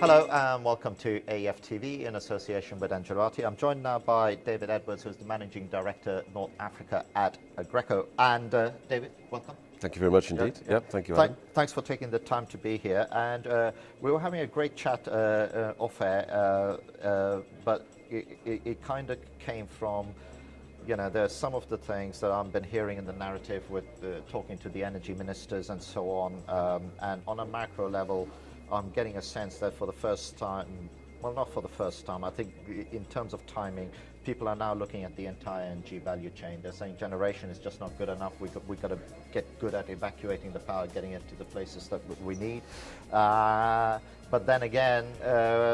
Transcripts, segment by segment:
Hello and welcome to AEF TV in association with Angelati. I'm joined now by David Edwards, who's the Managing Director, North Africa at Aggreko. And David, welcome. Thank you very much indeed. Yep, thank you, Adam. Thanks for taking the time to be here. And we were having a great chat off air, but it kind of came from, you know, there's some of the things that I've been hearing in the narrative with talking to the energy ministers and so on. And on a macro level, I'm getting a sense that for the first time, well, not for the first time, I think in terms of timing, people are now looking at the entire energy value chain. They're saying generation is just not good enough. We've got to get good at evacuating the power, getting it to the places that we need. But then again,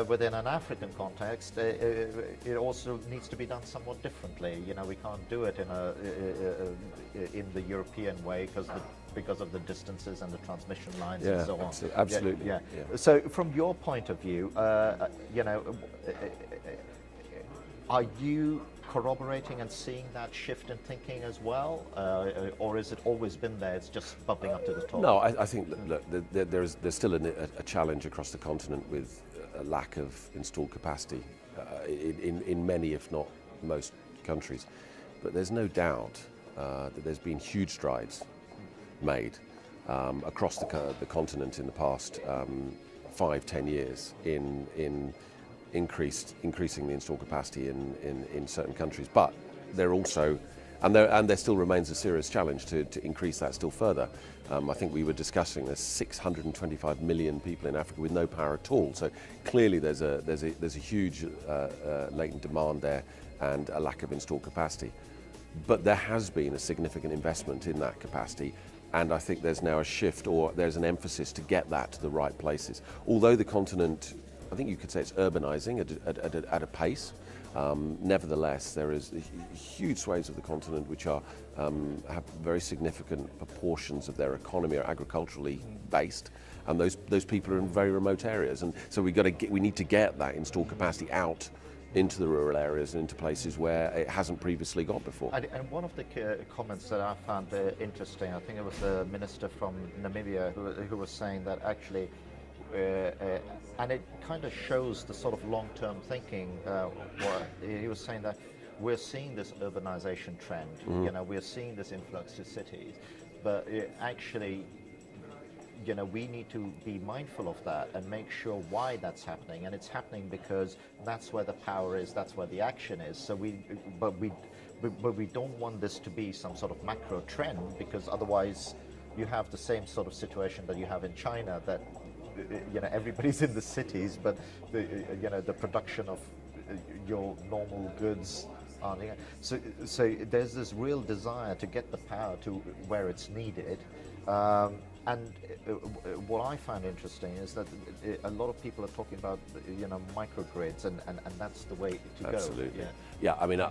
within an African context, it also needs to be done somewhat differently. You know, we can't do it in the European way because of the distances and the transmission lines and so on. Absolutely. Yeah. So from your point of view, you know, are you corroborating and seeing that shift in thinking as well, or has it always been there? It's just bubbling up to the top. No, I think look, there's still a challenge across the continent with a lack of installed capacity in many, if not most, countries. But there's no doubt that there's been huge strides made across the continent in the past 5-10 years in increasing the installed capacity in certain countries, but there also, and there still remains a serious challenge to increase that still further. I think we were discussing there's 625 million people in Africa with no power at all. So clearly there's a huge latent demand there and a lack of installed capacity. But there has been a significant investment in that capacity. And I think there's now a shift, or there's an emphasis to get that to the right places. Although the continent, I think you could say it's urbanizing at a pace. Nevertheless, there is huge swathes of the continent which are have very significant proportions of their economy are agriculturally based, and those people are in very remote areas. And so we need to get that installed capacity out into the rural areas and into places where it hasn't previously got before. And one of the comments that I found interesting, I think it was the minister from Namibia who was saying that actually, and it kind of shows the sort of long-term thinking. He was saying that we're seeing this urbanization trend. You know, we're seeing this influx to cities, but actually, you know, we need to be mindful of that and make sure why that's happening. And it's happening because that's where the power is, that's where the action is. So but we don't want this to be some sort of macro trend, because otherwise you have the same sort of situation that you have in China, that, you know, everybody's in the cities, but you know, the production of your normal goods aren't. So there's this real desire to get the power to where it's needed. And what I find interesting is that a lot of people are talking about, you know, microgrids, and that's the way to go. Absolutely. Yeah. I mean,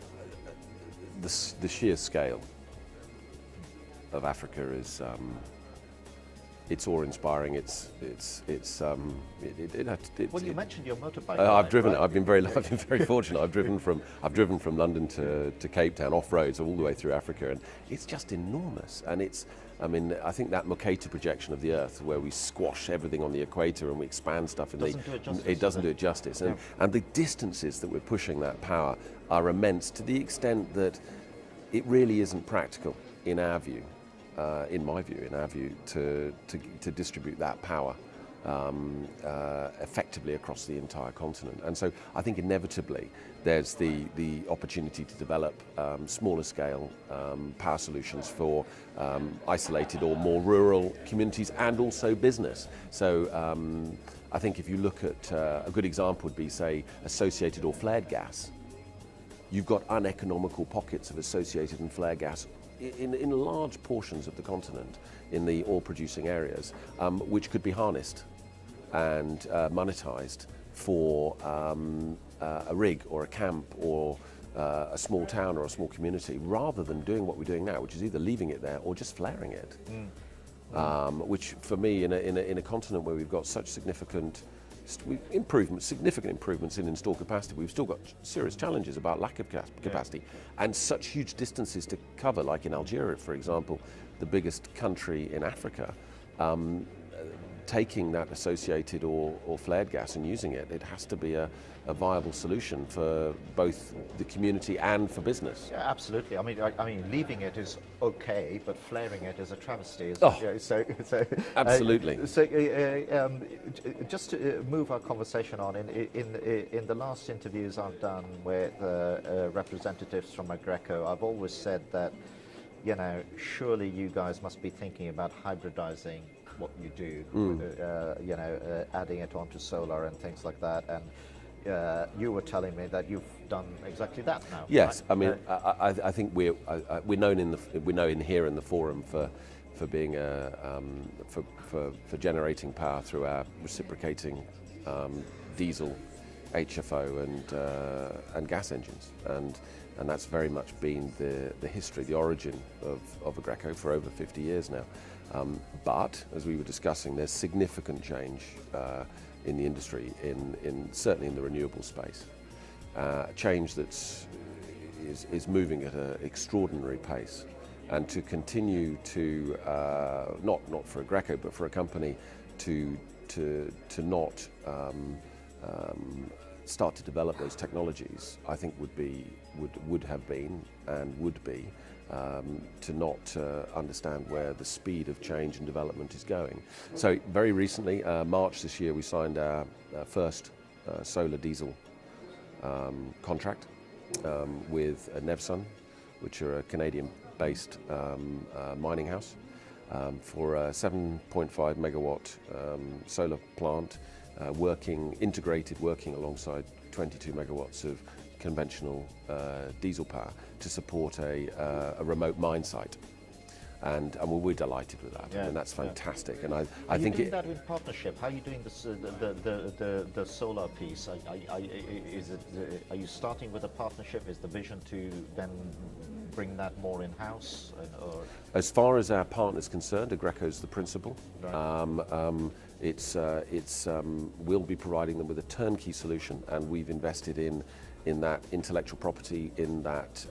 the sheer scale of Africa is it's awe-inspiring. Well, you mentioned your motorbike. I've driven right? it. I've been very fortunate. I've driven from London to Cape Town off roads all the way through Africa, and it's just enormous. And I mean, I think that Mercator projection of the Earth, where we squash everything on the equator and we expand stuff, it doesn't do it justice. And the distances that we're pushing that power are immense, to the extent that it really isn't practical, in our view, to distribute that power effectively across the entire continent. And so I think inevitably there's the opportunity to develop smaller scale power solutions for isolated or more rural communities, and also business. So I think if you look at a good example would be, say, associated or flared gas. You've got uneconomical pockets of associated and flared gas in large portions of the continent, in the oil-producing areas, which could be harnessed and monetized for a rig or a camp or a small town or a small community, rather than doing what we're doing now, which is either leaving it there or just flaring it. Which, for me, in a continent where we've got such significant improvements in installed capacity, we've still got serious challenges about lack of capacity, and such huge distances to cover, like in Algeria, for example, the biggest country in Africa. taking that associated or flared gas and using it. It has to be a viable solution for both the community and for business. Yeah, absolutely. I mean, leaving it is okay, but flaring it is a travesty. Oh, absolutely. Just to move our conversation on, in the last interviews I've done with representatives from Aggreko, I've always said that, surely you guys must be thinking about hybridizing what you do, adding it onto solar and things like that. And you were telling me that you've done exactly that now. Yes, right? I mean, I think we're known here in the forum for being for generating power through our reciprocating diesel, HFO, and gas engines, and that's very much been the history, the origin of Aggreko for over 50 years now. But as we were discussing, there's significant change in the industry, certainly in the renewable space. Change that is moving at an extraordinary pace, and to continue to not for Aggreko but for a company to not start to develop those technologies, I think would have been and would be to not understand where the speed of change and development is going. So very recently, March this year, we signed our first solar diesel contract with Nevsun, which are a Canadian-based mining house, for a 7.5 megawatt solar plant, integrated, working alongside 22 megawatts of conventional diesel power to support a remote mine site, and we're delighted with that. Yeah, and that's fantastic. Yeah. And I think you doing that in partnership? How are you doing this, the solar piece? Are you starting with a partnership? Is the vision to then bring that more in house? As far as our partner's concerned, Aggreko's the principal. Right. We'll be providing them with a turnkey solution, and we've invested in that intellectual property, in that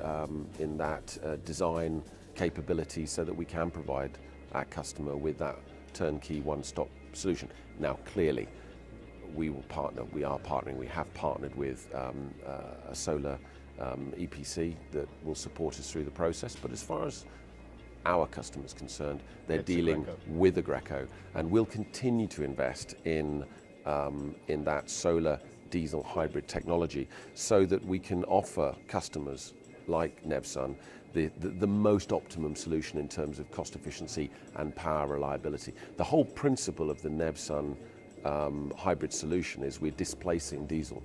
design capability, so that we can provide our customer with that turnkey one-stop solution. Now, clearly, we are partnering. We have partnered with a solar EPC that will support us through the process. But as far as our customers concerned, they're dealing with Aggreko, and we'll continue to invest in that solar diesel hybrid technology, so that we can offer customers like Nevsun the most optimum solution in terms of cost efficiency and power reliability. The whole principle of the Nevsun hybrid solution is we're displacing diesel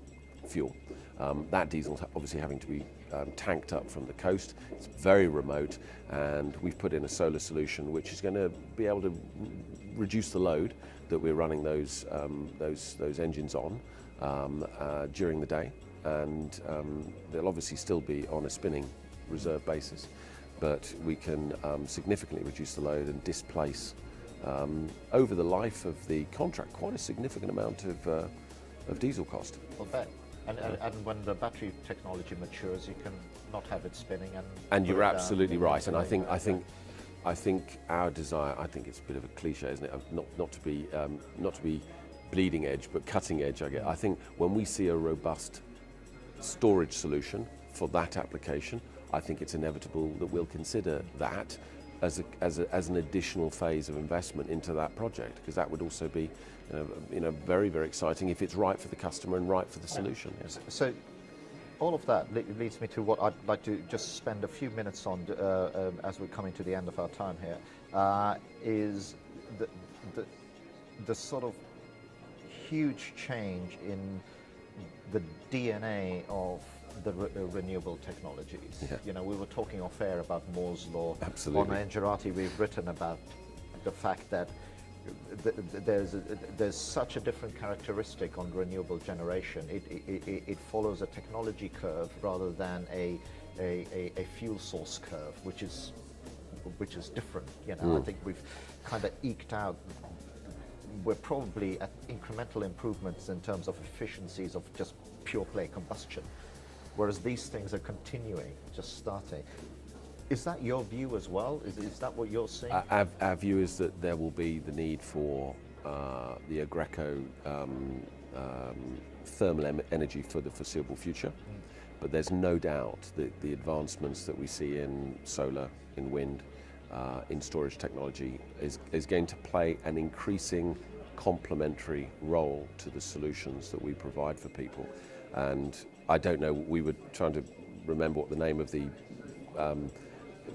fuel. That diesel obviously having to be tanked up from the coast. It's very remote, and we've put in a solar solution which is going to be able to reduce the load that we're running those engines on during the day, and they'll obviously still be on a spinning reserve basis, but we can significantly reduce the load and displace over the life of the contract quite a significant amount of diesel cost. I'll bet. And when the battery technology matures, you can not have it spinning. And you're absolutely right. And I think our desire, I think it's a bit of a cliche, isn't it? Not to be bleeding edge, but cutting edge. I think when we see a robust storage solution for that application, I think it's inevitable that we'll consider that as an additional phase of investment into that project, because that would also be very, very exciting if it's right for the customer and right for the solution. Yes. So all of that leads me to what I'd like to just spend a few minutes on as we're coming to the end of our time here, is the sort of huge change in the DNA of the renewable technologies. Yeah. We were talking off air about Moore's law. Absolutely. On Engerati, we've written about the fact that there's such a different characteristic on renewable generation. It follows a technology curve rather than a fuel source curve, which is different. I think we've kind of eked out. We're probably at incremental improvements in terms of efficiencies of just pure play combustion, whereas these things are continuing, just starting. Is that your view as well? Is that what you're seeing? Our view is that there will be the need for the Aggreko thermal energy for the foreseeable future. But there's no doubt that the advancements that we see in solar, in wind, in storage technology is going to play an increasing complementary role to the solutions that we provide for people. And I don't know, we were trying to remember what the name of the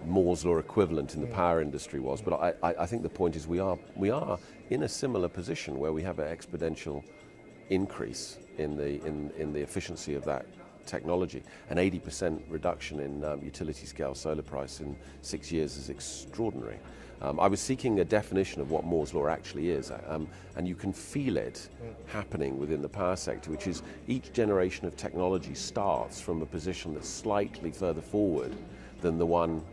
Moore's law equivalent in the power industry was, but I think the point is we are in a similar position where we have an exponential increase in the efficiency of that technology. An 80% reduction in utility scale solar price in 6 years is extraordinary. I was seeking a definition of what Moore's law actually is, and you can feel it happening within the power sector, which is each generation of technology starts from a position that's slightly further forward than the one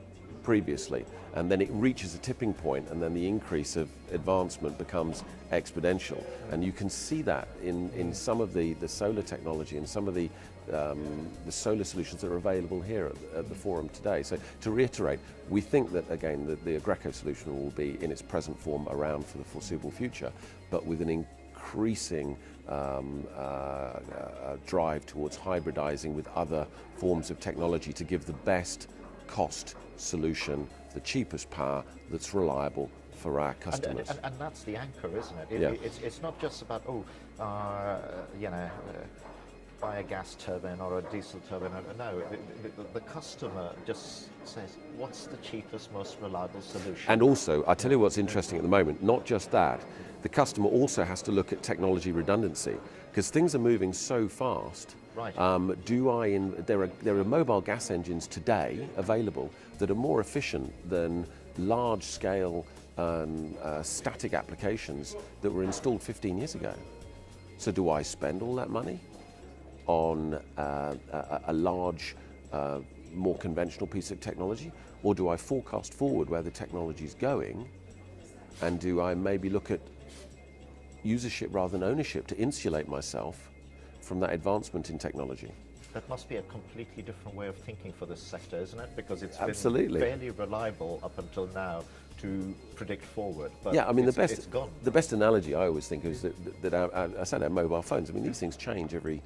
previously, and then it reaches a tipping point, and then the increase of advancement becomes exponential. And you can see that in some of the solar technology and some of the solar solutions that are available here at the forum today. So to reiterate, we think that again the Aggreko solution will be in its present form around for the foreseeable future, but with an increasing drive towards hybridizing with other forms of technology to give the best cost solution, the cheapest power that's reliable for our customers. And that's the anchor, isn't it? It's not just about, buy a gas turbine or a diesel turbine. No, the customer just says, what's the cheapest, most reliable solution? And also, I tell you what's interesting at the moment, not just that, the customer also has to look at technology redundancy, because things are moving so fast. Right. There are mobile gas engines today available that are more efficient than large-scale static applications that were installed 15 years ago. So do I spend all that money on a large, more conventional piece of technology, or do I forecast forward where the technology is going, and do I maybe look at usership rather than ownership to insulate myself from that advancement in technology? That must be a completely different way of thinking for this sector, isn't it? Because it's Absolutely. been fairly reliable up until now to predict forward. But yeah, I mean, it's gone. The best analogy I always think is that I said our mobile phones. I mean, these things change every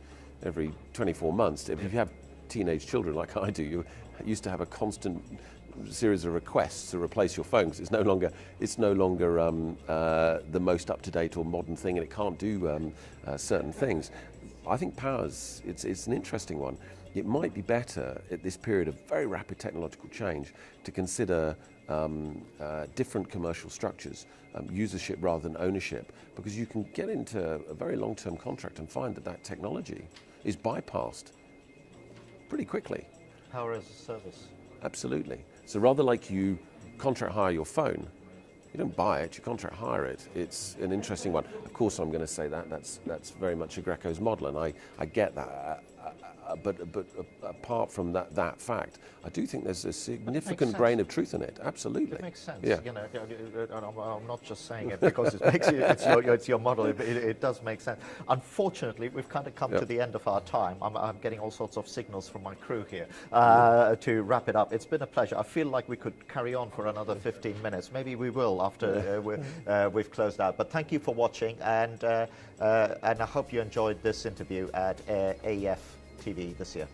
24 months. If you have teenage children like I do, you used to have a constant series of requests to replace your phone because it's no longer the most up-to-date or modern thing, and it can't do certain things. I think power's it's an interesting one. It might be better at this period of very rapid technological change to consider different commercial structures, usership rather than ownership, because you can get into a very long-term contract and find that technology is bypassed pretty quickly. Power as a service. Absolutely. So rather like you contract hire your phone, you don't buy it, you contract hire it. It's an interesting one. Of course, I'm going to say that's very much Aggreko's model, and I get that. But apart from that fact, I do think there's a significant grain of truth in it. Absolutely. It makes sense. Yeah. You know, I'm not just saying it because it's your model. It does make sense. Unfortunately, we've kind of come to the end of our time. I'm getting all sorts of signals from my crew here to wrap it up. It's been a pleasure. I feel like we could carry on for another 15 minutes. Maybe we will after we've closed out. But thank you for watching, and I hope you enjoyed this interview at AEF TV this year.